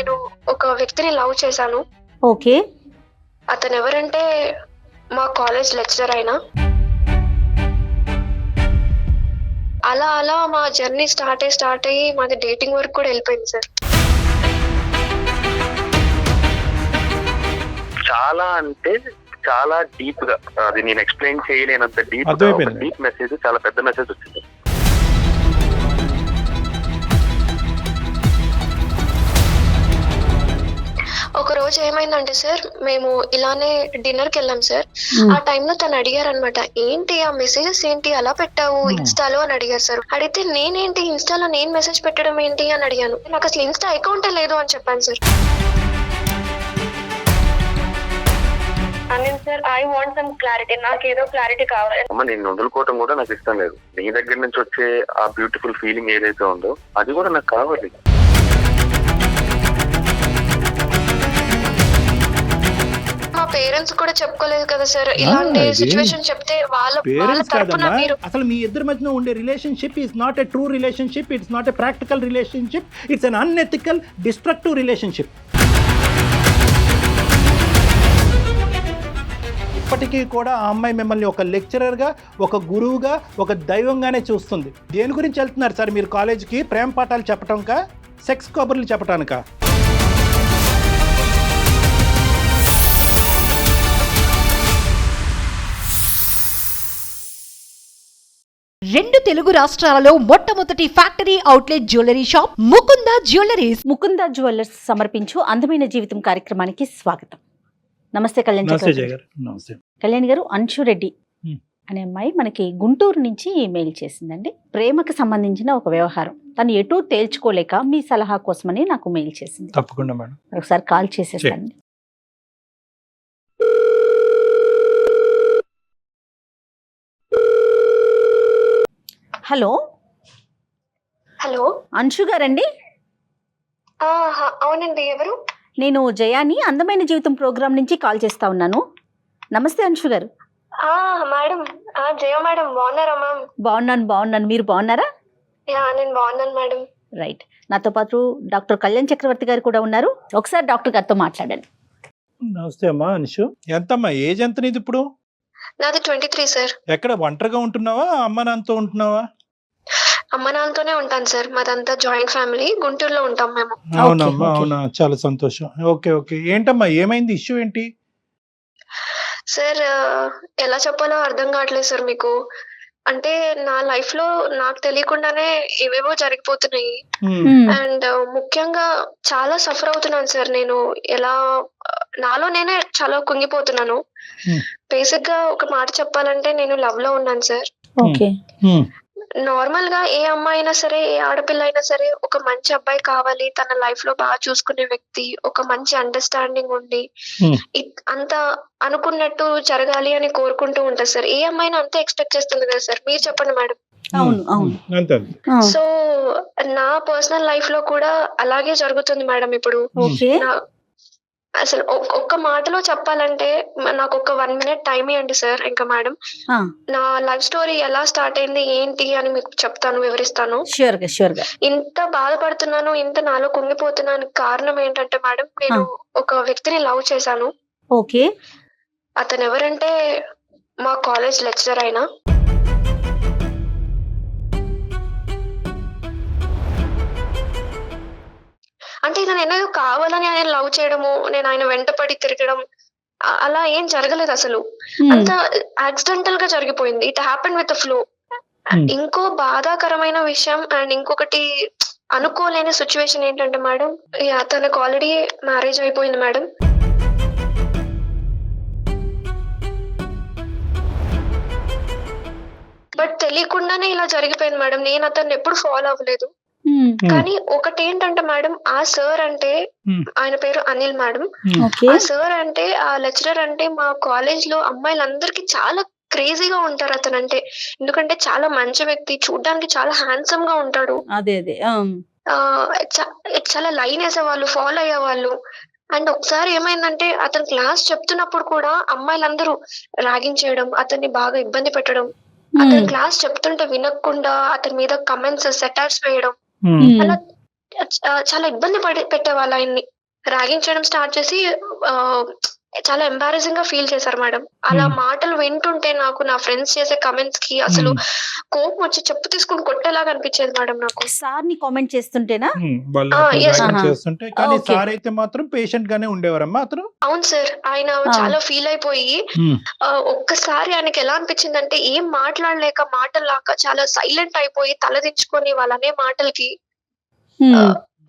నేను ఒక వ్యక్తిని లవ్ చేశాను. ఓకే. అతను ఎవరంటే మా కాలేజ్ లెక్చరర్ అయిన. అలా అలా మా జర్నీ స్టార్ట్ అయ్యి మాది డేటింగ్ వరకు కూడా వెళ్ళిపోయింది సార్. చాలా అంటే చాలా డీప్ గా, అది నేను ఎక్స్ప్లెయిన్ చేయలేనంత డీప్ మెసేజ్, చాలా పెద్ద మెసేజ్ వచ్చింది. ఒక రోజు ఏమైందంటే సార్, మేము ఇలానే డిన్నర్ కి వెళ్ళాం సార్. ఆ టైంలో తను అడిగారు అనమాట, ఏంటి ఆ మెసేజెస్ ఏంటి అలా పెట్టావు ఇన్స్టాలో అని అడిగారు సార్. అడిగితే నేనేంటి ఇన్స్టాలో నేను మెసేజ్ పెట్టడం ఏంటి అని అడిగాను. నాకు అసలు ఇన్స్టా అకౌంటే లేదు అని చెప్పాను sir. Anil sir, I want some clarity, నాకేదో క్లారిటీ కావాలి. అమ్మ, నేను వదులుకోవటం కూడా నాకు ఇష్టం లేదు. నీ దగ్గర నుంచి వచ్చే ఆ బ్యూటిఫుల్ ఫీలింగ్ ఏదైతే ఉందో అది కూడా నాకు కావాలి. మా పేరెంట్స్ కూడా చెప్పుకోలేదు కదా సార్. ఇలాంటి సిచువేషన్ చెప్తే వాళ్ళ తరపున మీరు అసలు మీ ఇద్దరి మధ్యన ఉండే relationship is not a true relationship, it's not a practical relationship, it's an unethical destructive relationship. ఇప్పటికీ కూడా ఆ అమ్మాయి మిమ్మల్ని ఒక లెక్చరర్గా, ఒక గురువుగా, ఒక దైవంగానే చూస్తుంది. దేని గురించి వెళ్తున్నారు సార్ మీరు కాలేజీకి? ప్రేమ పాఠాలు చెప్పటంకా, సెక్స్ కబుర్లు చెప్పటానికా? రెండు తెలుగు రాష్ట్రాలలో మొట్టమొదటి factory outlet jewellery shop Mukunda jewelleries. Mukunda jewellers సమర్పించు అందమైన జీవితం కార్యక్రమానికి స్వాగతం. నమస్తే కళ్యాణ్ చక్రవర్తి. నమస్తే కళ్యాణ్ గారు, అంశు రెడ్డి అనే అమ్మాయి మనకి గుంటూరు నుంచి మెయిల్ చేసిందండి. ప్రేమకు సంబంధించిన ఒక వ్యవహారం, తను ఎటూ తేల్చుకోలేక మీ సలహా కోసమని నాకు మెయిల్ చేసింది. తప్పకుండా మేడం, ఒకసారి కాల్ చేసేస్తాను. హలో హలో, అంశు గారండి? అవునండి. ఎవరు? నేను జయాని అందమైన జీవితం ప్రోగ్రామ్ నుంచి కాల్ చేస్తా ఉన్నాను. నమస్తే అంశు గారు. మేడం, జయ మేడం, బాగున్నారా మ్యామ్? బాగున్నాను. మీరు బాగున్నారా? నేను బాగున్నాను మేడం. రైట్. నాతో పాటు డాక్టర్ కళ్యాణ్ చక్రవర్తి గారు కూడా ఉన్నారు. ఒకసారి డాక్టర్ గారితో మాట్లాడండి. నమస్తే అమ్మా. అంశు, ఎంతమ్మా ఏజ్ ఎంత నీది ఇప్పుడు? నాది 23 సార్. ఎక్కడ ఒంటరిగా ఉంటున్నావా, అమ్మ నాన్నతో ఉంటున్నావా? అమ్మ నాన్నతోనే ఉంటాను సార్. మాదంతా జాయింట్ ఫ్యామిలీ, గుంటూరులో ఉంటాం మేము. అవునమ్మా, అవునా, చాలా సంతోషం. Okay okay. ఏంటమ్మా ఏమైంది, ఇష్యూ ఏంటి? సార్, ఎలా చెప్పాలో అర్థం కావట్లేదు సార్ మీకు. అంటే నా లైఫ్ లో నాకు తెలియకుండానే ఏవేవో జరిగిపోతున్నాయి. అండ్ ముఖ్యంగా చాలా సఫర్ అవుతున్నాను సార్. నేను నాలో నేనే చాలా కుంగిపోతున్నాను. బేసిక్ గా ఒక మాట చెప్పాలంటే నేను లవ్ లో ఉన్నాను సార్. ఓకే. నార్మల్ గా ఏ అమ్మాయి అయినా సరే, ఏ ఆడపిల్ల అయినా సరే, ఒక మంచి అబ్బాయి కావాలి, తన లైఫ్ లో బాగా చూసుకునే వ్యక్తి, ఒక మంచి అండర్స్టాండింగ్ ఉండి అంత అనుకున్నట్టు జరగాలి అని కోరుకుంటూ ఉంటారు సార్. ఏ అమ్మాయినా అంతే ఎక్స్పెక్ట్ చేస్తుంది కదా సార్. మీరు చెప్పండి మేడం. అవును. సో నా పర్సనల్ లైఫ్ లో కూడా అలాగే జరుగుతుంది మేడం ఇప్పుడు. అసలు ఒక్క మాటలో చెప్పాలంటే, నాకు ఒక 1 minute టైం ఇవ్వండి సార్. ఇంకా మేడం, నా లైఫ్ స్టోరీ ఎలా స్టార్ట్ అయింది ఏంటి అని మీకు చెప్తాను, వివరిస్తాను. ఇంత బాధపడుతున్నాను, ఇంత నాలో కుంగిపోతున్నాను కారణం ఏంటంటే మేడం, నేను ఒక వ్యక్తిని లవ్ చేశాను. ఓకే. అతను ఎవరంటే మా కాలేజ్ లెక్చరర్ అయిన. అంటే నేను ఏదో కావాలని ఆయన లవ్ చేయడము, నేను ఆయన వెంటపడి తిరగడం అలా ఏం జరగలేదు అసలు. అంత యాక్సిడెంటల్ గా జరిగిపోయింది. It happen with the flow. ఇంకో బాధాకరమైన విషయం అండ్ ఇంకొకటి అనుకోలేని సిచ్యువేషన్ ఏంటంటే మేడం, తనకు ఆల్రెడీ మ్యారేజ్ అయిపోయింది మేడం. బట్ తెలియకుండానే ఇలా జరిగిపోయింది మేడం. నేను అతన్ని ఎప్పుడు ఫాలో అవ్వలేదు. కానీ ఒకటి ఏంటంటే మేడం, ఆ సార్ అంటే, ఆయన పేరు అనిల్ మేడం. ఆ సార్ అంటే, ఆ లెక్చరర్ అంటే మా కాలేజ్ లో అమ్మాయిలందరికీ చాలా క్రేజీగా ఉంటారు అతను అంటే. ఎందుకంటే చాలా మంచి వ్యక్తి, చూడ్డానికి చాలా హ్యాండ్సమ్ గా ఉంటాడు. చాలా లైన్ వేసేవాళ్ళు, ఫాలో అయ్యేవాళ్ళు. అండ్ ఒకసారి ఏమైందంటే, అతను క్లాస్ చెప్తున్నప్పుడు కూడా అమ్మాయిలందరూ ర్యాగింగ్ చేయడం, అతన్ని బాగా ఇబ్బంది పెట్టడం, అతను క్లాస్ చెప్తుంటే వినకుండా అతని మీద కమెంట్స్, సెటైర్స్ వేయడం, అలా చాలా ఇబ్బంది పెట్టేవాళ్ళు ఆయన్ని. ర్యాగింగ్ చేయడం స్టార్ట్ చేసి చాలా ఎంబారసింగ్ గా ఫీల్ చేశారు మేడం. అలా మాటలు వింటుంటే నాకు నా ఫ్రెండ్స్ చేసే కమెంట్స్ కి అసలు కోపం వచ్చి చెప్పు తీసుకుని కొట్టేలాగా అనిపించేది మేడం నాకు. సార్ ని కామెంట్ చేస్తుంటేనా? వాళ్ళు yes. ర్యాగింగ్ చేస్తుంటే, కానీ Okay. సార్ అయితే మాత్రం పేషెంట్ గానే ఉండేవారమ్మా అతను. అవును సార్, ఆయన చాలా ఫీల్ అయిపోయి ఒక్కసారి ఆయనకి ఎలా అనిపించిందంటే ఏం మాట్లాడలేక మాటల్లాక చాలా సైలెంట్ అయిపోయి తలదించుకొని వాళ్ళనే మాటలకి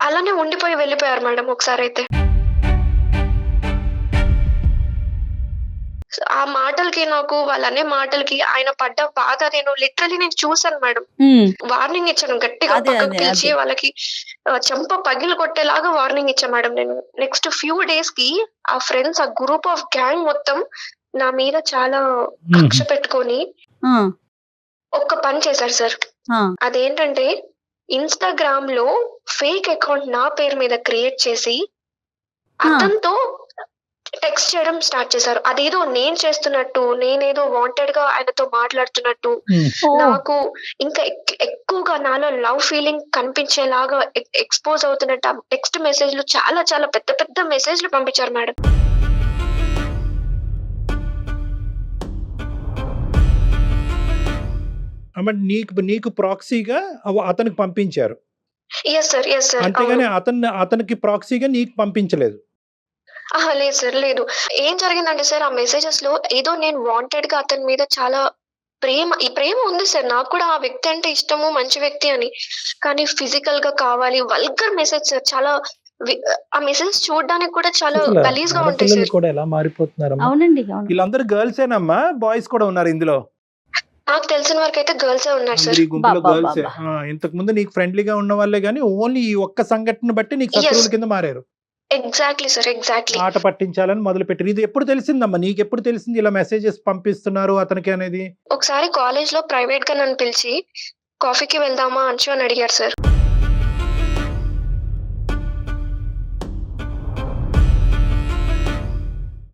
అలానే ఉండిపోయి వెళ్ళిపోయారు మేడం ఒకసారి అయితే. ఆ మాటలకి నాకు వాళ్ళనే మాటలకి ఆయన పడ్డ బాధ నేను లిటరలీ చూసాను మేడం. వార్నింగ్ ఇచ్చాను గట్టిగా, అదే, పక్కకు అదే, పిలిచి అదే. వాళ్ళకి చెంప పగిలి కొట్టేలాగా వార్నింగ్ ఇచ్చా మేడం నేను. నెక్స్ట్ ఫ్యూ డేస్ కి ఆ ఫ్రెండ్స్, ఆ గ్రూప్ ఆఫ్ గ్యాంగ్ మొత్తం నా మీద చాలా కక్ష పెట్టుకొని ఒక్క పని చేశారు సార్. అదేంటంటే ఇన్స్టాగ్రామ్ లో ఫేక్ అకౌంట్ నా పేరు మీద క్రియేట్ చేసి అతనితో టెక్స్ట్ చేయడం స్టార్ట్ చేశారు. అదేదో నేను చేస్తున్నట్టు, నేనేదో వాంటెడ్ గా ఆయనతో మాట్లాడుతున్నట్టు, నాకు ఇంకా ఎక్కువగా నాలో లవ్ ఫీలింగ్ కనిపించేలాగా ఎక్స్పోజ్ అవుతున్నట్టు టెక్స్ట్ మెసేజ్లు చాలా చాలా పెద్ద పెద్ద మెసేజ్లు పంపించారు మేడం. నీకు ప్రాక్సీగా అతనికి పంపించారు, ఎస్ సార్, ఎస్ సార్. అంతేగాని అతనికి ప్రాక్సీగా నీకు పంపించలేదు. లేదు సార్, లేదు. ఏం జరిగిందంటే సార్, ఆ మెసేజెస్ లో ఏదో నేను వాంటెడ్ గా అతని మీద చాలా ప్రేమ ఉంది సార్. నాకు కూడా ఆ వ్యక్తి అంటే ఇష్టము, మంచి వ్యక్తి అని. కానీ ఫిజికల్ గా కావాలి, వల్గర్ మెసేజ్ సార్. చాలా ఆ మెసేజ్ చూడడానికి కూడా చాలా గలీజ్ గా ఉంటాయి సార్. కూడా ఎలా మారిపోతున్నారు. అవునండి, అవును. వీళ్ళందరూ గర్ల్స్ ఏనమ్మా, బాయ్స్ కూడా ఉన్నారు ఇందులో? నాకు తెలిసిన వరకు అయితే గర్ల్సే ఉన్నారు సార్. ఈ గుంపులో గర్ల్స్. ఇంతకు ముందు నీకు ఫ్రెండ్లీగా ఉన్న వాళ్ళే గానీ ఓన్లీ ఈ ఒక్క సంఘటన బట్టి నీకు శత్రువుల కింద మారారు. Exactly sir, exactly. ఆట పట్టించాలని మొదలు పెట్టారు. ఇది ఎప్పుడు తెలిసిందమ్మా నీకు? ఎప్పుడు తెలిసింది ఇలా మెసేజెస్ పంపిస్తున్నారు అతనికి అనేది? ఒకసారి కాలేజ్ లో ప్రైవేట్ గా నన్ను పిలిచి కాఫీకి వెళ్దామా అంచు అని అడిగారు సార్.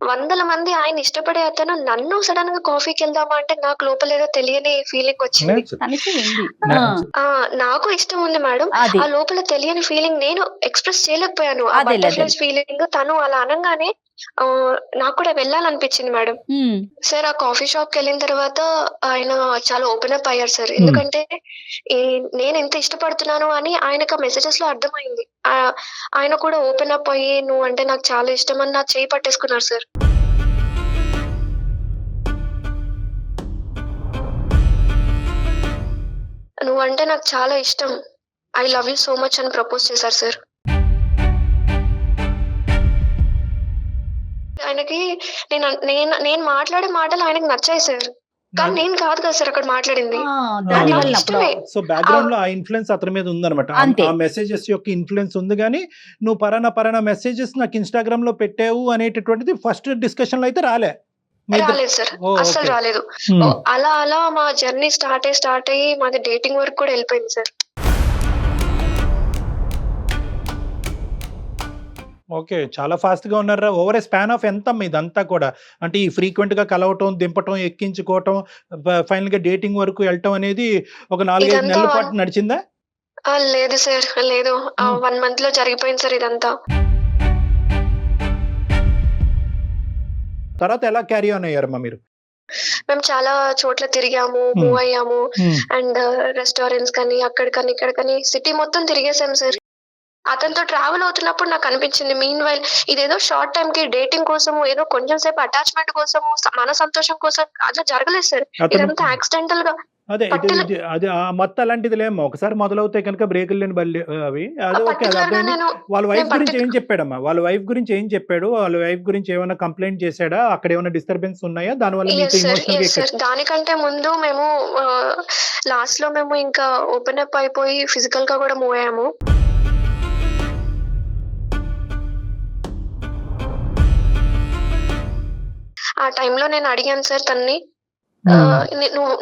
వందల మంది ఆయన ఇష్టపడే అతను నన్ను సడన్ గా కాఫీకి వెళ్దామా అంటే నాకు లోపల ఏదో తెలియని ఫీలింగ్ వచ్చింది. తనకి ఉంది. నాకు ఇష్టం ఉంది మేడం, అది. ఆ లోపల తెలియని ఫీలింగ్ నేను ఎక్స్ప్రెస్ చేయలేకపోయాను. ఆ అదేలే, బటర్ఫ్లైస్ ఫీలింగ్ తను అలా అనగానే నాకు కూడా వెళ్ళాలనిపించింది మేడం. సార్, ఆ కాఫీ షాప్ కి వెళ్ళిన తర్వాత ఆయన చాలా ఓపెన్ అప్ అయ్యారు సార్. ఎందుకంటే నేను ఎంత ఇష్టపడుతున్నాను అని ఆయనకు మెసేజెస్ లో అర్థమైంది. ఆయన కూడా ఓపెన్ అప్ అయ్యి నువ్వు అంటే నాకు చాలా ఇష్టం అని నా చేయి పట్టేసుకున్నారు సార్. నువ్వంటే నాకు చాలా ఇష్టం, I love you so much అని ప్రపోజ్ చేశారు సార్. ఆయనకి నేను మాట్లాడే మాటలు ఆయనకు నచ్చాయి సార్, కానీ నేను కాదు కదా సార్ అక్కడ మాట్లాడింది. సో బ్యాక్గ్రౌండ్ లో ఆ ఇన్ఫ్లుయెన్స్ అతని మీద ఉందన్నమాట. ఆ మెసేజెస్ యొక్క ఇన్ఫ్లుయెన్స్ ఉంది. కానీ నువ్వు పరానా మెసేజెస్ నాకు ఇన్స్టాగ్రామ్ లో పెట్టావు అనేటటువంటిది ఫస్ట్ డిస్కషన్ లో అయితే రాలేదు సార్, అస్సలు రాలేదు. అలా మా జర్నీ స్టార్ట్ అయ్యి మాది డేటింగ్ వరకు కూడా వెళ్ళిపోయింది సార్. ఓకే, చాలా ఫాస్ట్ గా ఉన్నారా? ఓవర్ ఏ స్పాన్ ఆఫ్ ఎంత ఇదంతా కూడా? అంటే ఈ ఫ్రీక్వెంట్ గా కలవటం, దింపటం, ఎక్కించుకోవటం, ఫైనల్ గా డేటింగ్ వరకు వెళ్ళటం అనేది ఒక 4-5 నెలల పాటు నడిచిందా? లేదు సార్, లేదు. 1 month లో జరిగిపోయింది సార్ ఇదంతా. తర్వాత ఎలా క్యారీ ఆన్ అయ్యారమ్మా మీరు? మేము చాలా చోట్ల తిరిగాము, మూవ్ అయ్యాము. అండ్ రెస్టారెంట్స్ కానీ అక్కడికని ఇక్కడికని సిటీ మొత్తం తిరిగేసాం సార్. అతనితో ట్రావెల్ అవుతున్నప్పుడు నాకు అనిపించింది, మీన్ వైల్ ఇదేదో షార్ట్ టైం కి డేటింగ్ కోసం, ఏదో కొంచెం సేపు అటాచ్మెంట్ కోసం, మన సంతోషం కోసం అట్లా జరగలేదు సార్. ఇదంతా యాక్సిడెంటల్ గా. అదే అది మొత్తం అలాంటిది లేమ్మా. ఒకసారి మొదలవుతాయి కనుక బ్రేకులు లేని బల్లి అవి. అదే ఓకే, వాళ్ళ వైఫ్ గురించి ఏం చెప్పాడమ్మా? వాళ్ళ వైఫ్ గురించి ఏం చెప్పాడు? వాళ్ళ వైఫ్ గురించి ఏమైనా కంప్లైంట్ చేశాడా? అక్కడ ఏమైనా డిస్టర్బెన్స్ ఉన్నాయా? దానివల్ల దానికంటే ముందు మేము లాస్ట్ లో మేము ఇంకా ఓపెన్ అప్ అయిపోయి ఫిజికల్ గా కూడా మూవ్ అయ్యాము. ఆ టైంలో నేను అడిగాను సార్ తన్ని,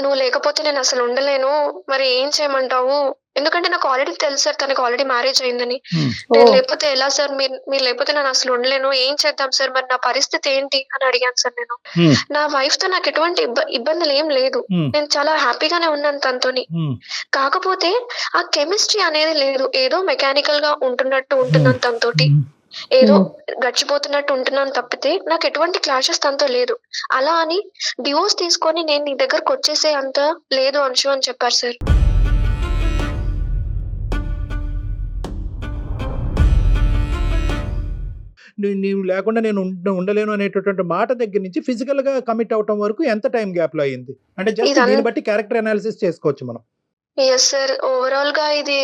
నువ్వు లేకపోతే నేను అసలు ఉండలేను, మరి ఏం చేయమంటావు? ఎందుకంటే నాకు ఆల్రెడీ తెలుసు సార్ తనకు ఆల్రెడీ మ్యారేజ్ అయిందని. నేను లేకపోతే ఎలా సార్, మీరు లేకపోతే నేను అసలు ఉండలేను, ఏం చేద్దాం సార్, మరి నా పరిస్థితి ఏంటి అని అడిగాను సార్ నేను. నా వైఫ్ తో నాకు ఎటువంటి ఇబ్బందులు ఏం లేదు, నేను చాలా హ్యాపీగానే ఉన్నాను తనతోని. కాకపోతే ఆ కెమిస్ట్రీ అనేది లేదు, ఏదో మెకానికల్ గా ఉంటున్నట్టు ఉంటున్నాను తనతోటి. ఏదో గడిచిపోతున్నట్టు ఉంటున్నాను తప్పితే నాకు ఎటువంటి క్లాషెస్ తనతో లేదు. అలా అని డివోర్స్ తీసుకొని నేను నీ దగ్గరకు వచ్చేసే అంత లేదు అంశు అని చెప్పారు సార్. నీవు లేకుండా నేను ఉండలేను అనేటటువంటి మాట దగ్గర నుంచి ఫిజికల్ గా కమిట్ అవటం వరకు ఎంత టైం గ్యాప్ లో అయింది అంటే జస్ట్ దీన్ని బట్టి క్యారెక్టర్ అనాలిసిస్ చేసుకోవచ్చు మనం. ఎస్ సార్, ఓవరాల్ గా ఇది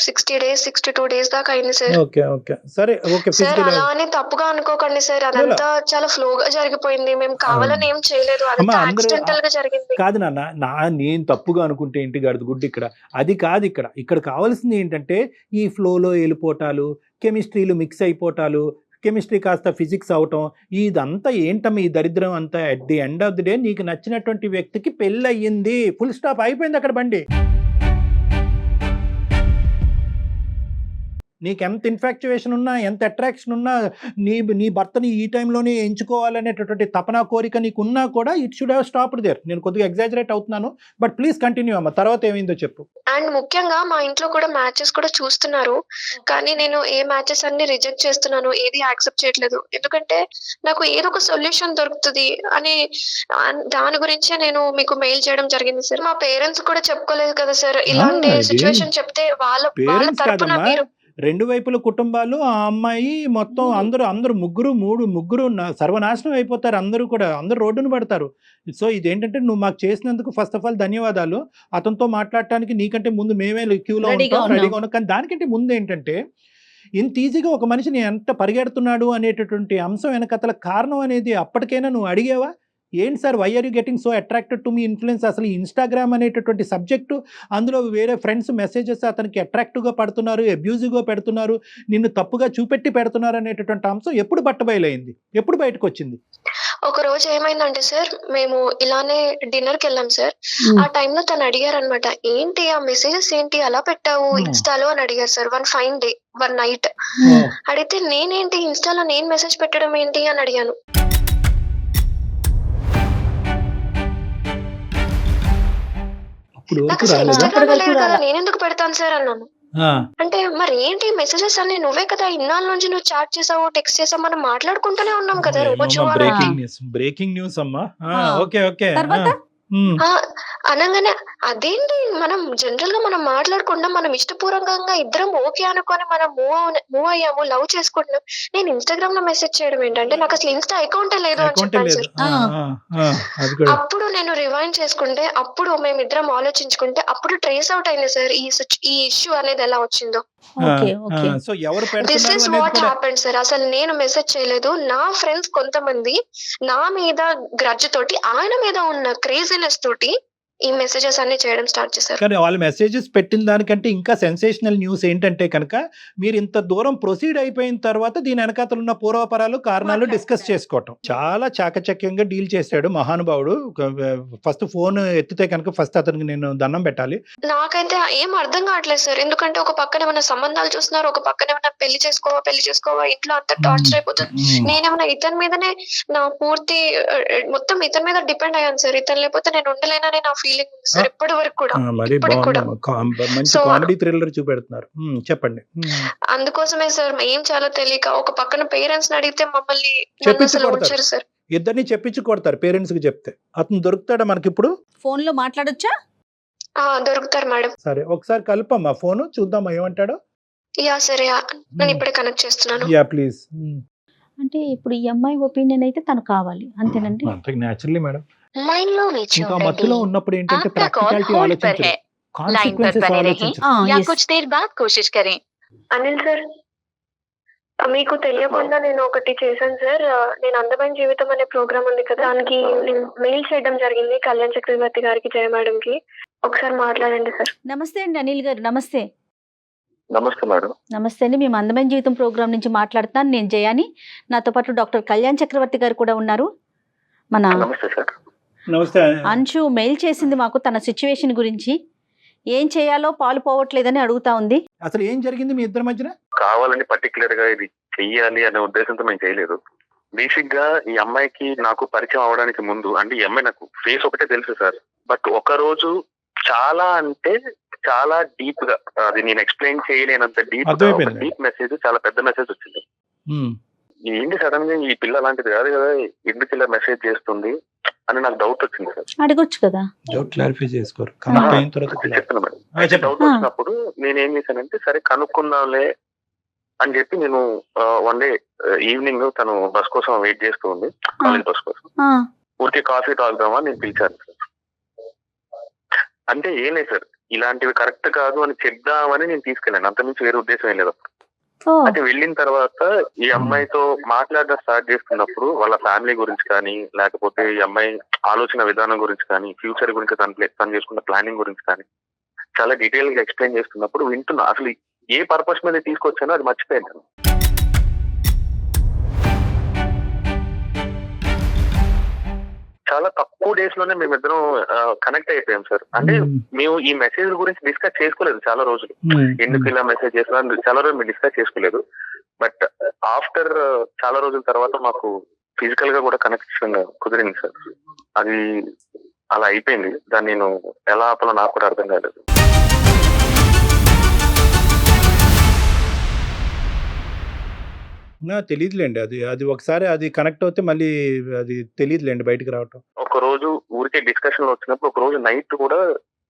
60 days 62 days దాకా అయింది సార్. ఓకే ఓకే సరే ఓకే. సార్ అలా అని తప్పుగా అనుకోకండి సార్, అదంతా చాలా ఫ్లోగా జరిగిపోయింది. మేము కావాలని ఏం చేయలేదు, అదంతా యాక్సిడెంటల్ గా జరిగింది. కాదు నాన్న, నేను తప్పుగా అనుకుంటే ఇంటి గడదు గుడ్డి ఇక్కడ అది కాదు. ఇక్కడ కావాల్సింది ఏంటంటే ఈ ఫ్లోలో వెళ్ళిపోవటాలు, కెమిస్ట్రీలు మిక్స్ అయిపోవటాలు, కెమిస్ట్రీ కాస్త ఫిజిక్స్ అవటం, ఇదంతా ఏంటమ్మా ఈ దరిద్రం అంతా. At the end of the day నీకు నచ్చినటువంటి వ్యక్తికి పెళ్ళి అయ్యింది, ఫుల్ స్టాప్, అయిపోయింది అక్కడ బండి. నీకు ఎంత ఇన్ఫాక్చువేషన్ ఉన్నా, ఎంత అట్రాక్షన్ ఉన్నా, నీ భర్తని ఈ టైంలోనే ఎంచుకోవాలనేటటువంటి తపన కోరిక నీకు ఉన్నా కూడా it should have stopped there. నేను కొద్దిగా ఎగ్జాజరేట్ అవుతున్నాను, బట్ ప్లీజ్ కంటిన్యూ అమ్మ. తర్వాత ఏమైందో చెప్పు. అండ్ ముఖ్యంగా మా ఇంట్లో కూడా మ్యాచెస్ కూడా చూస్తున్నారు, కానీ నేను ఏ మ్యాచెస్ అన్ని రిజెక్ట్ చేస్తున్నాను, ఏది యాక్సెప్ట్ చేయట్లేదు. ఎందుకంటే నాకు ఏదో ఒక సొల్యూషన్ దొరుకుతుంది అని దాని గురించే నేను మీకు మెయిల్ చేయడం జరిగింది సార్. మా పేరెంట్స్ కూడా చెప్పుకోలేదు కదా సార్, ఇలాంటి సిచ్యువేషన్ చెప్తే వాళ్ళ తరపున మీరు రెండు వైపుల కుటుంబాలు, ఆ అమ్మాయి మొత్తం అందరూ ముగ్గురు సర్వనాశనం అయిపోతారు. అందరూ రోడ్డును పడతారు. సో ఇదేంటంటే నువ్వు మాకు చేసినందుకు ఫస్ట్ ఆఫ్ ఆల్ ధన్యవాదాలు. అతనితో మాట్లాడటానికి నీకంటే ముందు మేమే క్యూలో ఉంటాం, రెడీగా ఉన్నాం. కానీ దానికంటే ముందు ఏంటంటే ఇంత ఈజీగా ఒక మనిషిని ఎంత పరిగెడుతున్నాడు అనేటటువంటి అంశం వెనకతల కారణం అనేది అప్పటికైనా నువ్వు అడిగావా? ఏంటి sir, why are you getting so attracted to me influence? అసలు ఇన్స్టాగ్రామ్ అనేటటువంటి సబ్జెక్టు, అందులో వేరే ఫ్రెండ్స్ మెసేజెస్ అతనికి అట్రాక్టివ్గా పడుతున్నారు, అబ్యూజివ్గా పెడుతున్నారు, నిన్ను తప్పుగా చూపెట్టి పెడుతున్నారు అనేటటువంటి అంశం ఎప్పుడు బట్టబయలైంది, ఎప్పుడు బయటకు వచ్చింది? ఒక రోజు ఏమైందంటే సార్, మేము ఇలానే డిన్నర్కి వెళ్ళాం సార్. ఆ టైంలో తను అడిగారు అనమాట, ఏంటి ఆ మెసేజెస్ ఏంటి అలా పెట్టావు ఇన్స్టాలో అని అడిగారు సార్. వన్ నైట్ అడిగితే నేనేంటి ఇన్స్టాలో నేను మెసేజ్ పెట్టడం ఏంటి అని అడిగాను. నేనెందుకు పెడతాను సార్ అన్నాను. అంటే మరి ఏంటి మెసేజెస్ అన్ని నువ్వే కదా ఇన్నాళ్ళ నుంచి నువ్వు చాట్ చేసావు, టెక్స్ట్ చేసావు, మనం మాట్లాడుకుంటూనే ఉన్నాం కదా రోజు. బ్రేకింగ్ న్యూస్ అమ్మా. అనగానే అదేంటి, మనం జనరల్ గా మనం మాట్లాడకుండా మనం ఇష్టపూర్వకంగా ఇద్దరం ఓకే అనుకొని మనం మూవ్ అయ్యాము, లవ్ చేసుకుంటున్నాం. నేను ఇన్స్టాగ్రామ్ లో మెసేజ్ చేయడం ఏంటంటే నాకు అసలు ఇన్స్టా అకౌంటే లేదు అని చెప్పాను సార్. అప్పుడు నేను రివైండ్ చేసుకుంటే, అప్పుడు మేమిద్దరం ఆలోచించుకుంటే అప్పుడు ట్రేస్ అవుట్ అయింది సార్ ఈ ఇష్యూ అనేది ఎలా వచ్చిందో. This is what happened sir. అసలు నేను మెసేజ్ చేయలేదు. నా ఫ్రెండ్స్ కొంతమంది నా మీద గ్రడ్జ్ తోటి, ఆయన మీద ఉన్న క్రేజీనెస్ తోటి ఈ మెసేజెస్ అన్ని చేయడం స్టార్ట్ చేశారు. కానీ వాళ్ళు మెసేజెస్ పెట్టిన దానికంటే ఇంకా సెన్సేషనల్ న్యూస్ ఏంటంటే కనుక, మీరు ఇంత దూరం ప్రొసీడ్ అయిపోయిన తర్వాత దీని వెనకాతలు ఉన్న పూర్వపరాలు, కారణాలు డిస్కస్ చేసుకోవటం. చాలా చాకచక్యంగా డీల్ చేశాడు మహానుభావుడు. ఫస్ట్ ఫోన్ ఎత్తితే కనుక ఫస్ట్ అతనికి నేను దండం పెట్టాలి. నాకైతే ఏం అర్థం కావట్లేదు సార్. ఎందుకంటే ఒక పక్కన ఏమైనా సంబంధాలు చూస్తున్నారు, ఒక పక్కన ఏమైనా పెళ్లి చేసుకోవా, ఇంట్లో అంతా టార్చర్ అయిపోతుంది. నేనేమన్నా ఇతని మీదనే నా పూర్తి మొత్తం ఇతని మీద డిపెండ్ అయ్యాను సార్. ఇతను లేకపోతే నేను ఉండలేనని నా ఫీలింగ్ ఉంది సార్ ఇప్పటి వరకు కూడా. మంచి కామెడీ థ్రిల్లర్ చూపెడుతున్నారు. చెప్పండి. అందుకోసమే సార్ ఏం చాలా తెలియక ఒక పక్కన పేరెంట్స్ అడిగితే మమ్మల్ని ఉంచారు సార్. ఇద్దరిని చెప్పించి కొడతారు పేరెంట్స్ కి చెప్తే. అతను దొరుకుతాడా మనకి ఇప్పుడు? ఫోన్ లో మాట్లాడొచ్చా? దొరుకుతారు మేడం. సరే ఒకసారి కలుపమ్మా ఫోన్, చూద్దాం ఏమంటాడో. యా సరే, నేను ఇప్పుడే కనెక్ట్ చేస్తున్నాను. Yeah please. అంటే ఇప్పుడు ఈ అమ్మాయి ఒపీనియన్ అయితే తను కావాలి అంతేనండి. Naturally madam. ఇంకా మధ్యలో ఉన్నప్పుడు ఏంటంటే ప్రాక్టికాలిటీ ఆలోచించాలి, కాన్సిక్వెన్సెస్ ఆలోచించాలి. అనిల్ సార్, మీకు తెలియకుండా నేను ఒకటి చేశాను సార్. నేను అందమైన జీవితం అనే ప్రోగ్రామ్ ఉంది కదా, దానికి నేను మెయిల్ చేయడం జరిగింది కళ్యాణ్ చక్రవర్తి గారికి, జయ మేడం కి. ఒకసారి మాట్లాడండి సార్. నమస్తే అండి అనిల్ గారు. నమస్తే. నమస్తే మేడం. నమస్తే అండి, మేము అందమైన జీవితం ప్రోగ్రామ్ నుంచి మాట్లాడుతాను. నేను జయాని, నాతో పాటు డాక్టర్ కళ్యాణ్ చక్రవర్తి గారు కూడా ఉన్నారు. మన అంశు మెయిల్ చేసింది మాకు తన సిచ్యువేషన్ గురించి. ఏం చేయాలో పాలు పోవట్లేదని అడుగుతా ఉంది. అసలు ఏం జరిగింది మీ ఇద్దరి మధ్యన? కావాలని పర్టికులర్ గా ఇది చెయ్యాలి అనే ఉద్దేశంతో మేము చేయలేదు. బేసిక్ గా ఈ అమ్మాయికి నాకు పరిచయం అవడానికి ముందు, అంటే ఈ అమ్మాయి నాకు ఫేస్ ఒకటే తెలుసు సార్. బట్ ఒక రోజు చాలా అంటే చాలా డీప్ గా, అది నేను ఎక్స్ప్లెయిన్ చేయలేనంత డీప్ మెసేజ్, చాలా పెద్ద మెసేజ్ వచ్చింది. ఏంటి సడన్ గా ఈ పిల్ల అలాంటిది కాదు కదా, ఎందుకు ఇలా మెసేజ్ చేస్తుంది అని నాకు డౌట్ వచ్చింది సార్. అడగొచ్చు కదా, డౌట్ క్లారిఫై చేసుకోరు. చెప్తున్నా మేడం. అయితే డౌట్ వచ్చినప్పుడు నేనేం చేశానంటే, సరే కనుక్కుందాంలే అని చెప్పి నేను వన్ డే ఈవినింగ్ తను బస్ కోసం వెయిట్ చేస్తూ ఉంది, కాలేజ్ బస్ కోసం. ఊరికే కాఫీ తాగుదామా నేను పిలిచాను సార్. అంటే ఏం లేదు సార్, ఇలాంటివి కరెక్ట్ కాదు అని చెప్దామని నేను తీసుకెళ్ళాను, అంతకుమించి వేరే ఉద్దేశం ఏం లేదు. అయితే వెళ్ళిన తర్వాత ఈ అమ్మాయితో మాట్లాడడం స్టార్ట్ చేస్తున్నప్పుడు వాళ్ళ ఫ్యామిలీ గురించి కానీ, లేకపోతే ఈ అమ్మాయి ఆలోచన విధానం గురించి కానీ, ఫ్యూచర్ గురించి తను చేసుకున్న ప్లానింగ్ గురించి కానీ చాలా డీటెయిల్ గా ఎక్స్ప్లెయిన్ చేస్తున్నప్పుడు వింటున్నా. అసలు ఏ పర్పస్ మీద తీసుకొచ్చానో అది మర్చిపోయాను. చాలా తక్కువ డేస్ లోనే మేమిద్దరం కనెక్ట్ అయిపోయాం సార్. అంటే మేము ఈ మెసేజ్ గురించి డిస్కస్ చేసుకోలేదు చాలా రోజులు, ఎందుకు ఇలా మెసేజ్ చేస్తున్నా చాలా రోజులు మేము డిస్కస్ చేసుకోలేదు. బట్ ఆఫ్టర్ చాలా రోజుల తర్వాత మాకు ఫిజికల్ గా కూడా కనెక్షన్ కుదిరింది సార్. అది అలా అయిపోయింది. దాన్ని నేను ఎలా ఆపాలో నాకు కూడా అర్థం కాలేదు. తెలియదులేండి, అది ఒకసారి అది కనెక్ట్ అవుతే మళ్ళీ అది తెలియదులేండి బయటకు రావటం. ఒక రోజు ఊరికే డిస్కషన్ లో వచ్చినప్పుడు ఒక రోజు నైట్ కూడా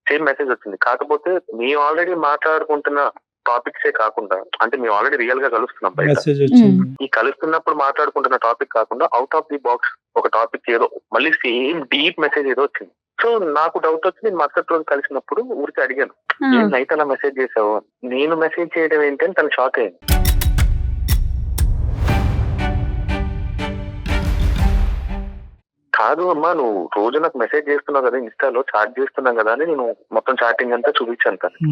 సేమ్ మెసేజ్ వచ్చింది. కాకపోతే మేము ఆల్రెడీ మాట్లాడుకుంటున్న టాపిక్సే కాకుండా, అంటే మేము ఆల్రెడీ రియల్ గా కలుస్తున్నాం బయట, ఈ కలుస్తున్నప్పుడు మాట్లాడుకుంటున్న టాపిక్ కాకుండా అవుట్ ఆఫ్ ది బాక్స్ ఒక టాపిక్ ఏదో మళ్ళీ సేమ్ డీప్ మెసేజ్ ఏదో వచ్చింది. సో నాకు డౌట్ వచ్చి నేను మరుసటి రోజు కలిసినప్పుడు ఊరికి అడిగాను, ఏం నైట్ అలా మెసేజ్ చేసావు? నేను మెసేజ్ చేయడం ఏంటని తను షాక్ అయ్యింది. కాదు అమ్మా, నువ్వు రోజు నాకు మెసేజ్ చేస్తున్నావు కదా, ఇన్స్టాలో చాట్ చేస్తున్నాం కదా అని నేను మొత్తం చాటింగ్ అంతా చూపించాను తను.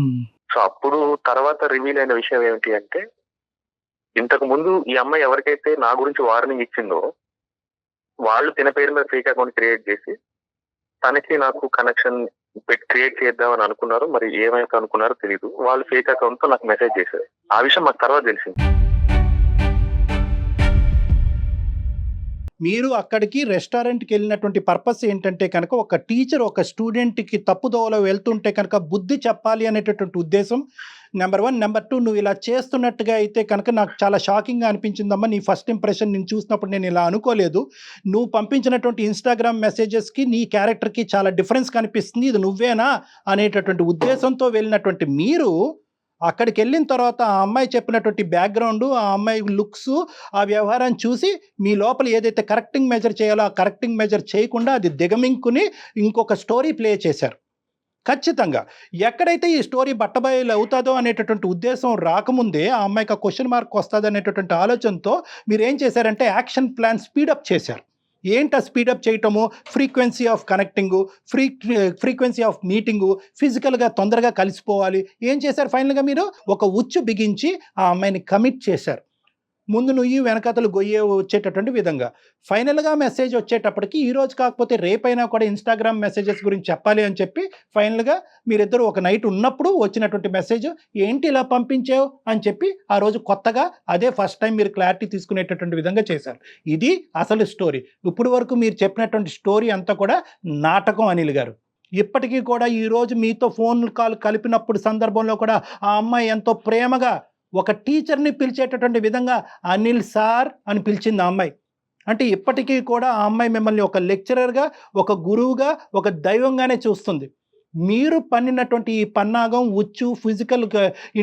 సో అప్పుడు తర్వాత రివీల్ అయిన విషయం ఏమిటి అంటే, ఇంతకు ముందు ఈ అమ్మాయి ఎవరికైతే నా గురించి వార్నింగ్ ఇచ్చిందో వాళ్ళు తిన పేరు మీద ఫేక్ అకౌంట్ క్రియేట్ చేసి తనకి నాకు కనెక్షన్ క్రియేట్ చేద్దామని అనుకున్నారు. మరి ఏమైతే అనుకున్నారో తెలియదు, వాళ్ళు ఫేక్ అకౌంట్ తో నాకు మెసేజ్ చేశారు. ఆ విషయం మాకు తర్వాత తెలిసింది. మీరు అక్కడికి రెస్టారెంట్కి వెళ్ళినటువంటి పర్పస్ ఏంటంటే కనుక, ఒక టీచర్ ఒక స్టూడెంట్కి తప్పుదోవలో వెళ్తుంటే కనుక బుద్ధి చెప్పాలి అనేటటువంటి ఉద్దేశం నెంబర్ 1. నెంబర్ 2, నువ్వు ఇలా చేస్తున్నట్టుగా అయితే కనుక నాకు చాలా షాకింగ్గా అనిపించిందమ్మా. నీ ఫస్ట్ ఇంప్రెషన్ నేను చూసినప్పుడు నేను ఇలా అనుకోలేదు. నువ్వు పంపించినటువంటి ఇన్స్టాగ్రామ్ మెసేజెస్కి నీ క్యారెక్టర్కి చాలా డిఫరెన్స్ కనిపిస్తుంది, ఇది నువ్వేనా అనేటటువంటి ఉద్దేశంతో వెళ్ళినటువంటి మీరు అక్కడికి వెళ్ళిన తర్వాత ఆ అమ్మాయి చెప్పినటువంటి బ్యాక్గ్రౌండ్, ఆ అమ్మాయి లుక్స్, ఆ వ్యవహారాన్ని చూసి మీ లోపల ఏదైతే కరెక్టింగ్ మెజర్ చేయాలో ఆ కరెక్టింగ్ మెజర్ చేయకుండా అది దిగమింకుని ఇంకొక స్టోరీ ప్లే చేశారు. ఖచ్చితంగా ఎక్కడైతే ఈ స్టోరీ బట్టబయలు అవుతుందో అనేటటువంటి ఉద్దేశం రాకముందే ఆ అమ్మాయికి ఆ క్వశ్చన్ మార్క్ వస్తుంది అనేటటువంటి ఆలోచనతో మీరు ఏం చేశారంటే యాక్షన్ ప్లాన్ స్పీడప్ చేశారు. ఏంటి ఆ స్పీడప్ చేయటము? Frequency of connecting, frequency of meeting, ఫిజికల్గా తొందరగా కలిసిపోవాలి. ఏం చేశారు? ఫైనల్గా మీరు ఒక ఉచ్చు బిగించి ఆ అమ్మాయిని కమిట్ చేశారు. ముందు నువ్వు వెనకతలు గొయ్యే వచ్చేటటువంటి విధంగా. ఫైనల్గా మెసేజ్ వచ్చేటప్పటికి ఈరోజు కాకపోతే రేపైనా కూడా ఇన్స్టాగ్రామ్ మెసేజెస్ గురించి చెప్పాలి అని చెప్పి ఫైనల్గా మీరిద్దరు ఒక నైట్ ఉన్నప్పుడు వచ్చినటువంటి మెసేజ్, ఏంటి ఇలా పంపించావు అని చెప్పి ఆ రోజు కొత్తగా అదే ఫస్ట్ టైం మీరు క్లారిటీ తీసుకునేటటువంటి విధంగా చేశారు. ఇది అసలు స్టోరీ. ఇప్పుడు వరకు మీరు చెప్పినటువంటి స్టోరీ అంతా కూడా నాటకం అనిల్ గారు. ఇప్పటికీ కూడా ఈరోజు మీతో ఫోన్ కాల్ కలిపినప్పుడు సందర్భంలో కూడా ఆ అమ్మాయి ఎంతో ప్రేమగా ఒక టీచర్ని పిలిచేటటువంటి విధంగా అనిల్ సార్ అని పిలిచింది ఆ అమ్మాయి. అంటే ఇప్పటికీ కూడా ఆ అమ్మాయి మిమ్మల్ని ఒక లెక్చరర్గా, ఒక గురువుగా, ఒక దైవంగానే చూస్తుంది. మీరు పన్నినటువంటి ఈ పన్నాగం, ఉచ్చు, ఫిజికల్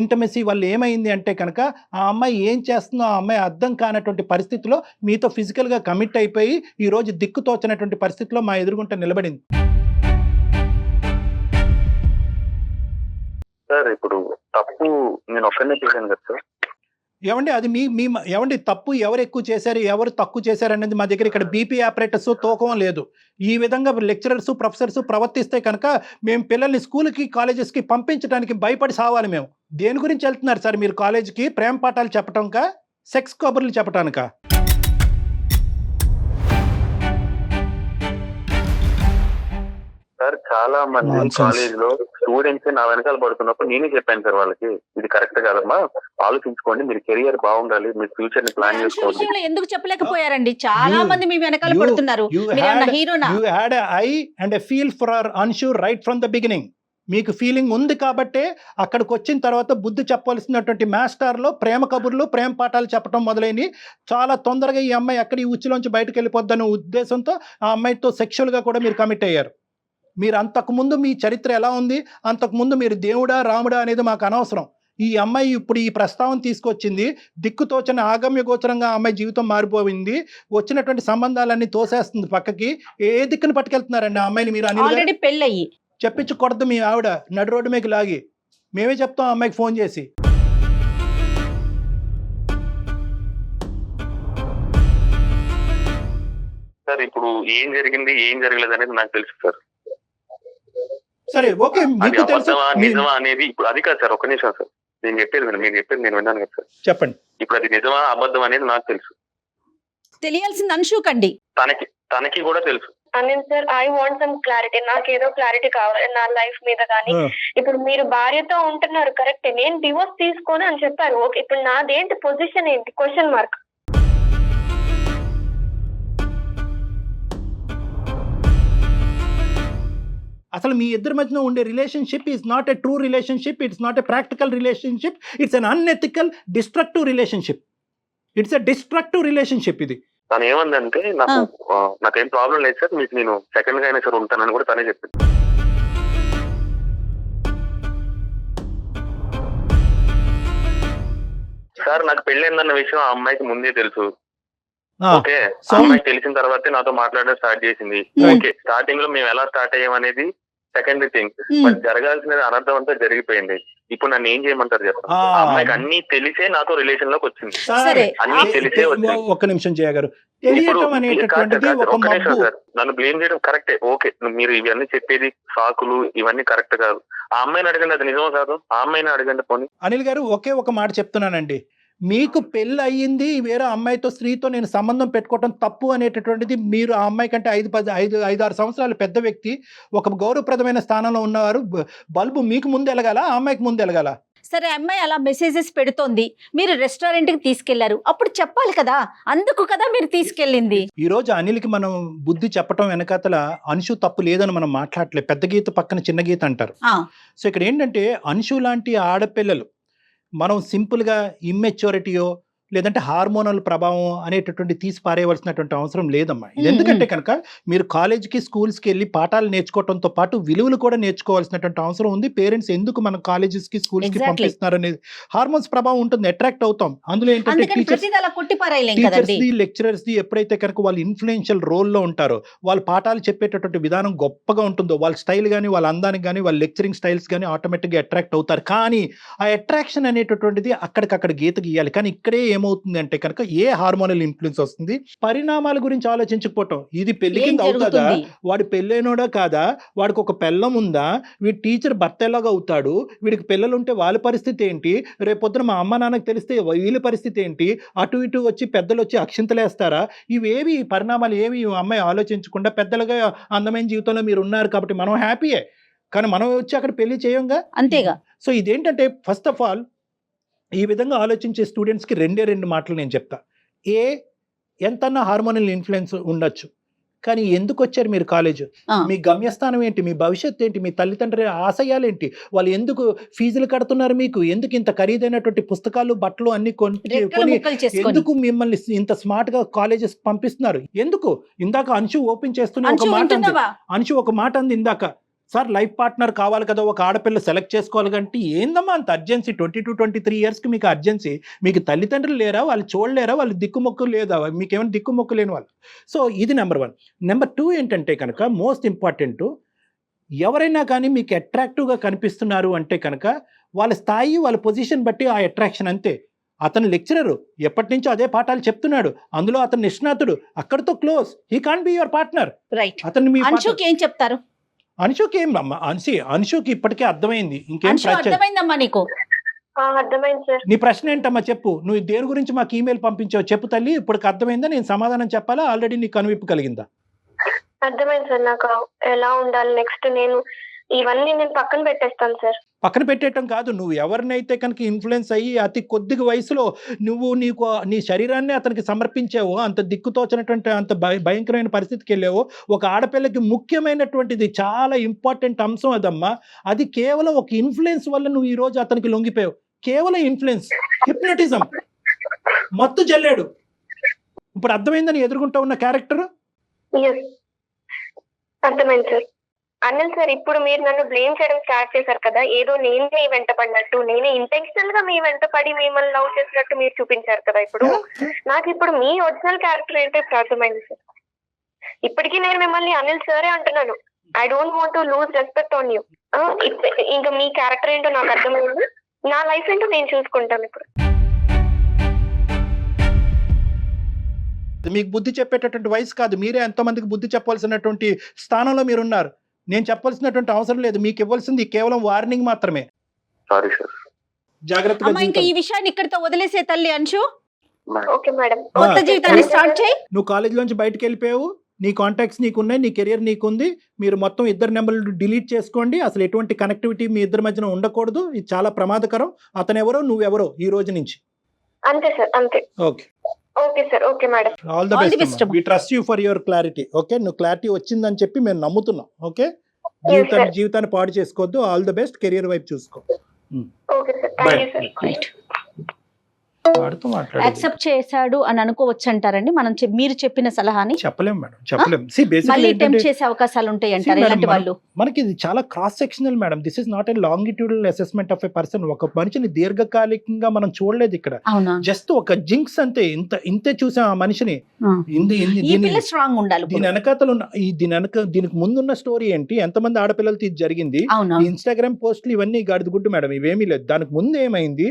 ఇంటమసీ వల్ల ఏమైంది అంటే కనుక ఆ అమ్మాయి ఏం చేస్తుందో ఆ అమ్మాయి అర్థం కానటువంటి పరిస్థితిలో మీతో ఫిజికల్గా కమిట్ అయిపోయి ఈరోజు దిక్కుతోచినటువంటి పరిస్థితిలో మా ఎదురుగుంట నిలబడింది. సార్ ఇప్పుడు తప్పు నేను ఒక్కనే చేశాను కదా సార్. ఏమండి అది మీ ఏమండి తప్పు ఎవరు ఎక్కువ చేశారు, ఎవరు తక్కువ చేశారు అనేది మా దగ్గర ఇక్కడ బీపీ ఆపరేటర్స్ తూకం లేదు. ఈ విధంగా లెక్చరర్స్, ప్రొఫెసర్స్ ప్రవర్తిస్తే కనుక మేము పిల్లల్ని స్కూల్కి, కాలేజెస్కి పంపించడానికి భయపడి సావాలి. మేము దేని గురించి వెళ్తున్నారు సార్ మీరు కాలేజీకి? ప్రేమ పాఠాలు చెప్పటానికా, సెక్స్ కబుర్లు చెప్పటానికా? సార్ చాలా మంది కాలేజ్ లో స్టూడెంట్స్ నా వెనకాల పడుతున్నప్పుడు నేనే చెప్పాను సార్ వాళ్ళకి, ఇది కరెక్ట్ కాదమ్మా, ఆలోచించుకోండి, మీరు కెరియర్ బాగుండాలి, మీరు ఫ్యూచర్ ని ప్లాన్ చేసుకోండి. ఎందుకు చెప్పలేకపోయారండి? చాలా మంది మీ వెనకాల పడుతున్నారు. You had an eye and a feel for our unsure right from the beginning. మీకు ఫీలింగ్ ఉంది కాబట్టే అక్కడికి వచ్చిన తర్వాత బుద్ధి చెప్పవలసినటువంటి మాస్టర్లో ప్రేమ కబుర్లు ప్రేమ పాఠాలు చెప్పడం మొదలైనవి. చాలా తొందరగా ఈ అమ్మాయి ఎక్కడ ఈ ఉచ్చులోంచి బయటకు వెళ్ళిపోద్దనే ఉద్దేశంతో ఆ అమ్మాయితో సెక్షువల్గా కూడా మీరు కమిట్ అయ్యారు. మీరు అంతకుముందు మీ చరిత్ర ఎలా ఉంది, అంతకుముందు మీరు దేవుడా రాముడా అనేది మాకు అనవసరం. ఈ అమ్మాయి ఇప్పుడు ఈ ప్రస్తావన తీసుకొచ్చింది, దిక్కుతోచని ఆగమ్య గోచరంగా ఆ అమ్మాయి జీవితం మారిపోయింది, వచ్చినటువంటి సంబంధాలన్నీ తోసేస్తుంది పక్కకి. ఏ దిక్కును పట్టుకెళ్తున్నారండి ఆ అమ్మాయిని మీరు? ఆల్రెడీ పెళ్ళయి చెప్పించకూడదు మీ ఆవిడ నడు రోడ్డు మీకు లాగి. మేమే చెప్తాం ఆ అమ్మాయికి ఫోన్ చేసి. సార్ ఇప్పుడు ఏం జరిగింది ఏం జరగలేదు అనేది నాకు తెలుసు సార్. సరే ఓకే, అది మీకు తెలుసు. అబద్ధమా నిజమా అనేది ఇప్పుడు అది కాదు సార్. ఒక్క నిమిషం సార్, నేను చెప్పేది మీరు చెప్పేది నేను విన్నాను కదా సార్. చెప్పండి. ఇప్పుడు అది నిజమా అబద్ధం అనేది నాకు తెలుసు, తెలియాల్సింది అన్షుకండి. తనకి కూడా తెలుసు. Anil sir, I want some clarity. నాకేదో క్లారిటీ కావాలి నా లైఫ్ మీద. కానీ ఇప్పుడు మీరు భార్యతో ఉంటున్నారు కరెక్ట్, నేను డివోర్స్ తీసుకోను అని చెప్పారు. ఓకే, ఇప్పుడు నాదేంటి పొజిషన్ ఏంటి? Question mark. అసలు మీ ఇద్దరి మధ్యన ఉండే relationship is not a true relationship, it's not a practical relationship, it's an unethical destructive relationship. It's a destructive relationship ఇది. తను ఏమందంటే నాకేం ప్రాబ్లం లేదు సార్, మీకు నేను సెకండ్ గా అయినా సార్ ఉంటానని కూడా తనే చెప్పింది. సార్ నాకు పెళ్ళైందన్న విషయం ఆ అమ్మాయికి ముందే తెలుసు. ఓకే, ఆ అమ్మాయికి తెలిసిన తర్వాతే నాతో మాట్లాడడం స్టార్ట్ చేసింది. ఓకే, స్టార్టింగ్ లో మేము ఎలా స్టార్ట్ అయ్యామనేది సెకండరీ థింగ్, బట్ జరగాల్సినది అనర్థం అంతా జరిగిపోయింది. ఇప్పుడు నన్ను ఏం చేయమంటారు చెప్పండి? అమ్మాయికి అన్ని తెలిసే నాతో రిలేషన్ లోకి వచ్చింది, అన్ని తెలిసే వచ్చింది. ఒక్క నిమిషం జయ గారు, నన్ను బ్లేమ్ చేయడం కరెక్టే. ఓకే, మీరు ఇవన్నీ చెప్పేది సాకులు ఇవన్నీ కరెక్ట్ కాదు. ఆ అమ్మాయిని అడగండి, అది నిజమో కాదు. ఆ అమ్మాయిని అడగండి పోనీ. అనిల్ గారు ఒకే ఒక మాట చెప్తున్నానండి, మీకు పెళ్ళి అయ్యింది, వేరే అమ్మాయితో స్త్రీతో నేను సంబంధం పెట్టుకోవటం తప్పు అనేటటువంటిది మీరు ఆ అమ్మాయి కంటే 5-6 సంవత్సరాలు పెద్ద వ్యక్తి, ఒక గౌరవప్రదమైన స్థానంలో ఉన్నవారు. బల్బు మీకు ముందు ఎలగాల, ఆ అమ్మాయికి ముందు ఎలగాల? సరే, అమ్మాయి అలా మెసేజెస్ పెడుతోంది, మీరు రెస్టారెంట్కి తీసుకెళ్లారు, అప్పుడు చెప్పాలి కదా, అందుకు కదా మీరు తీసుకెళ్ళింది. ఈ రోజు అనిల్కి మనం బుద్ధి చెప్పటం వెనకాతల అన్షు తప్పు లేదని మనం మాట్లాడలేదు. పెద్ద గీత పక్కన చిన్న గీత అంటారు. సో ఇక్కడ ఏంటంటే అన్షు లాంటి ఆడపిల్లలు మనం సింపుల్గా ఇమ్మెచ్యూరిటీయో లేదంటే హార్మోనల్ ప్రభావం అనేటటువంటి తీసి పారేయవలసినటువంటి అవసరం లేదమ్మా. ఇది ఎందుకంటే కనుక మీరు కాలేజ్కి స్కూల్స్కి వెళ్ళి పాఠాలు నేర్చుకోవడంతో పాటు విలువలు కూడా నేర్చుకోవాల్సినటువంటి అవసరం ఉంది. పేరెంట్స్ ఎందుకు మన కాలేజెస్కి స్కూల్స్కి పంపిస్తున్నారు అనేది హార్మోన్స్ ప్రభావం ఉంటుంది, అట్రాక్ట్ అవుతాం. అందులో ఏంటంటే టీచర్స్ది లెక్చరర్స్ది ఎప్పుడైతే కనుక వాళ్ళు ఇన్ఫ్లుయెన్షియల్ రోల్లో ఉంటారో, వాళ్ళు పాఠాలు చెప్పేటటువంటి విధానం గొప్పగా ఉంటుందో, వాళ్ళ స్టైల్ కానీ వాళ్ళ అందానికి కానీ వాళ్ళ లెక్చరింగ్ స్టైల్స్ కానీ ఆటోమేటిక్గా అట్రాక్ట్ అవుతారు. కానీ ఆ అట్రాక్షన్ అనేటటువంటిది అక్కడికక్కడ గీత గీయాలి. కానీ ఇక్కడే ఏమవుతుంది అంటే కనుక ఏ హార్మోనల్ ఇన్ఫ్లుయెన్స్ వస్తుంది, పరిణామాల గురించి ఆలోచించకపోవటం. ఇది పెళ్లి కింద అవుతుందా, వాడు పెళ్ళైనోడా కాదా, వాడికి ఒక పిల్లం ఉందా, వీడి టీచర్ భర్త ఎలాగా అవుతాడు, వీడికి పిల్లలు ఉంటే వాళ్ళ పరిస్థితి ఏంటి, రేపొద్దున మా అమ్మ నాన్నకు తెలిస్తే వీళ్ళ పరిస్థితి ఏంటి, అటు ఇటు వచ్చి పెద్దలు వచ్చి అక్షింతలేస్తారా, ఇవేవి పరిణామాలు ఏవి అమ్మాయి ఆలోచించకుండా పెద్దలుగా అందమైన జీవితంలో మీరు ఉన్నారు కాబట్టి మనం హ్యాపీయే, కానీ మనం వచ్చి అక్కడ పెళ్లి చేయంగా, అంతేగా. సో ఇదేంటంటే ఫస్ట్ ఆఫ్ ఆల్ ఈ విధంగా ఆలోచించే స్టూడెంట్స్కి రెండు మాటలు నేను చెప్తా. ఎంతన్నా హార్మోనల్ ఇన్ఫ్లుయెన్స్ ఉండొచ్చు, కానీ ఎందుకు వచ్చారు మీరు కాలేజ్, మీ గమ్యస్థానం ఏంటి, మీ భవిష్యత్తు ఏంటి, మీ తల్లిదండ్రుల ఆశయాలు ఏంటి, వాళ్ళు ఎందుకు ఫీజులు కడుతున్నారు, మీకు ఎందుకు ఇంత ఖరీదైనటువంటి పుస్తకాలు బట్టలు అన్ని కొని ఎందుకు మిమ్మల్ని ఇంత స్మార్ట్ గా కాలేజెస్ పంపిస్తున్నారు, ఎందుకు? ఇందాక అంశు ఓపెన్ చేస్తున్న ఒక మాట అంది, అంశు ఒక మాట అంది ఇందాక, సార్ లైఫ్ పార్ట్నర్ కావాలి కదా, ఒక ఆడపిల్ల సెలెక్ట్ చేసుకోవాలి కంటే ఏందమ్మా అంత అర్జెన్సీ, 22-23 ఇయర్స్కి మీకు అర్జెన్సీ, మీకు తల్లిదండ్రులు లేరా, వాళ్ళు చూడలేరా, వాళ్ళు దిక్కుమొక్కు లేదా, మీకేమైనా దిక్కుమొక్కు లేని వాళ్ళు. సో ఇది నెంబర్ 1. నెంబర్ 2 ఏంటంటే కనుక మోస్ట్ ఇంపార్టెంట్, ఎవరైనా కానీ మీకు అట్రాక్టివ్గా కనిపిస్తున్నారు అంటే కనుక వాళ్ళ స్థాయి వాళ్ళ పొజిషన్ బట్టి ఆ అట్రాక్షన్ అంతే. అతను లెక్చరరు, ఎప్పటి నుంచో అదే పాఠాలు చెప్తున్నాడు, అందులో అతను నిష్ణాతుడు, అక్కడితో close, he can't be your partner. Right. అతను మీ ఏం చెప్తారు? అనుషుకి ఏం అమ్మా, అనుషుకి ఇప్పటికే అర్థమైంది, ఇంకేం అర్థమైందమ్మా నీకు? అర్థమైంది సార్. నీ ప్రశ్న ఏంటమ్మా చెప్పు, నువ్వు దేని గురించి మాకు ఈమెయిల్ పంపించావు చెప్పు తల్లి, ఇప్పటికి అర్థమైందా, నేను సమాధానం చెప్పాలా, ఆల్రెడీ నీకు కనువిప్పు కలిగిందా? అర్థమైంది సార్, నాకు ఎలా ఉండాలి నెక్స్ట్. నేను ఇవన్నీ నేను పక్కన పెట్టేస్తాను సార్. పక్కన పెట్టేయటం కాదు, నువ్వు ఎవరినైతే కనుక ఇన్ఫ్లుయెన్స్ అయ్యి అతి కొద్ది వయసులో నీకు నీ శరీరాన్ని అతనికి సమర్పించావో, అంత దిక్కుతోచినటువంటి అంత భయంకరమైన పరిస్థితికి వెళ్ళావో, ఒక ఆడపిల్లకి ముఖ్యమైనటువంటిది చాలా ఇంపార్టెంట్ అంశం అదమ్మా. అది కేవలం ఒక ఇన్ఫ్లుయెన్స్ వల్ల నువ్వు ఈ రోజు అతనికి లొంగిపోయావు. కేవలం ఇన్ఫ్లుయెన్స్, హిప్నటిజం, మత్తు జల్లాడు. ఇప్పుడు అర్థమైందని ఎదుర్కొంటా ఉన్న క్యారెక్టర్. అర్థమైంది సార్. అనిల్ సార్, ఇప్పుడు మీరు నన్ను బ్లేమ్ చేయడం స్టార్ట్ చేశారు కదా, ఏదో నేనే మీ వెంట పడినట్టు, నేనే ఇంటెన్షనల్ గా మీ వెంట పడి మిమ్మల్ని లవ్ చేసినట్టు మీరు చూపించారు కదా. ఇప్పుడు నాకు ఇప్పుడు మీ ఒరిజినల్ క్యారెక్టర్ ఏంటో ఇప్పుడు అర్థమైంది సార్. ఇప్పటికీ నేను మిమ్మల్ని అనిల్ సరే అంటున్నాను. I don't want to lose respect on you. ఇంకా మీ క్యారెక్టర్ ఏంటో నాకు అర్థమైంది. నా లైఫ్ ఏంటో నేను చూసుకుంటాను ఇప్పుడు. మీకు బుద్ధి చెప్పేటటువంటి వయసు కాదు. మీరే ఎంతో మందికి బుద్ధి చెప్పాల్సినటువంటి స్థానంలో మీరున్నారు. నేను చెప్పాల్సినటువంటి అవసరం లేదు. మీకు ఇవ్వాల్సింది కేవలం వార్నింగ్ మాత్రమే. Sorry sir. జాగ్రత్తగా ఇంకా ఈ విషయాన్ని ఇక్కడితో వదిలేసే తల్లి అంశు. Okay madam. కొత్త జీవితాన్ని స్టార్ట్ చేయి. నువ్వు కాలేజీలోంచి బయటకు వెళ్ళిపోయావు, నీ కాంటాక్ట్స్ నీకున్నాయి, నీ కెరియర్ నీకుంది. మీరు మొత్తం ఇద్దరు నెంబర్లు డిలీట్ చేసుకోండి. అసలు ఎటువంటి కనెక్టివిటీ మీ ఇద్దరి మధ్యన ఉండకూడదు. ఇది చాలా ప్రమాదకరం. అతను ఎవరో నువ్వెవరో ఈ రోజు నుంచి. అంతే సార్, అంతే. Okay okay sir. Okay madam. All the best. We trust you for your clarity. Okay, నువ్వు క్లారిటీ వచ్చిందని చెప్పి మేము నమ్ముతున్నాం. ఓకే, జీవితాన్ని పాడు చేసుకోవద్దు. All the best. కెరియర్ వైపు చూసుకో. Okay sir, thank you sir. Right. Accept చేశాడు అని అనుకోవచ్చు అంటారండి మనం మీరు చెప్పిన సలహాని? చెప్పలేం మేడం, చెప్పలేం. మళ్ళీ టెంప్ట్ చేసే అవకాశాలు ఉంటాయి అంటారు ఇలాంటి వాళ్ళు. మనకి ఇది చాలా cross sectional madam. This is not a longitudinal assessment of a person. ఒక మనిషిని దీర్ఘకాలికంగా మనం చూడలేదు ఇక్కడ. జస్ట్ ఒక జింక్స్ అంతే. ఇంతే చూసాం ఆ మనిషిని. స్ట్రాంగ్ ఉండాలి. దీని వెనకాతలు దీనికి ముందున్న స్టోరీ ఏంటి, ఎంతమంది ఆడపిల్లలతో ఇది జరిగింది, ఇన్స్టాగ్రామ్ పోస్టులు ఇవన్నీ గాడిదగుడ్డు మేడం. ఇవేమీ లేదు. దానికి ముందు ఏమైంది,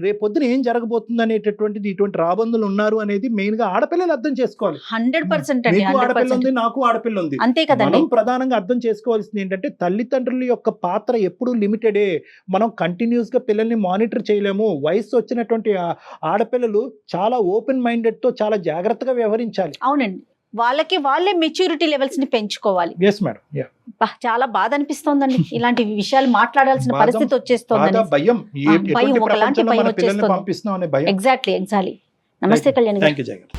రేపొద్దున ఏం జరగబోతుంది అనేటటువంటిది, ఇటువంటి రాబందులు ఉన్నారు అనేది మెయిన్ గా ఆడపిల్లలు అర్థం చేసుకోవాలి. 100% నీకు ఆడపిల్ల ఉంది, నాకు ఆడపిల్ల ఉంది. అంతే కదండి. మనం ప్రధానంగా అర్థం చేసుకోవాల్సింది ఏంటంటే, తల్లిదండ్రుల యొక్క పాత్ర ఎప్పుడు లిమిటెడే. మనం కంటిన్యూస్ గా పిల్లల్ని మానిటర్ చేయలేము. వయసు వచ్చినటువంటి ఆడపిల్లలు చాలా ఓపెన్ మైండెడ్ తో చాలా జాగ్రత్తగా వ్యవహరించాలి. అవునండి, వాళ్ళకి వాళ్ళే మెచ్యూరిటీ లెవెల్స్ ని పెంచుకోవాలి. Yes madam. చాలా బాధ అనిపిస్తోందండి. ఇలాంటి విషయాలు మాట్లాడాల్సిన పరిస్థితి వచ్చేస్తోంది. భయం, ఒకలాంటి భయం వచ్చేస్తోంది. పంపిస్తున్నాం అనే భయం. ఎగ్జాక్ట్లీ. నమస్తే కళ్యాణ్. థాంక్యూ జగన్.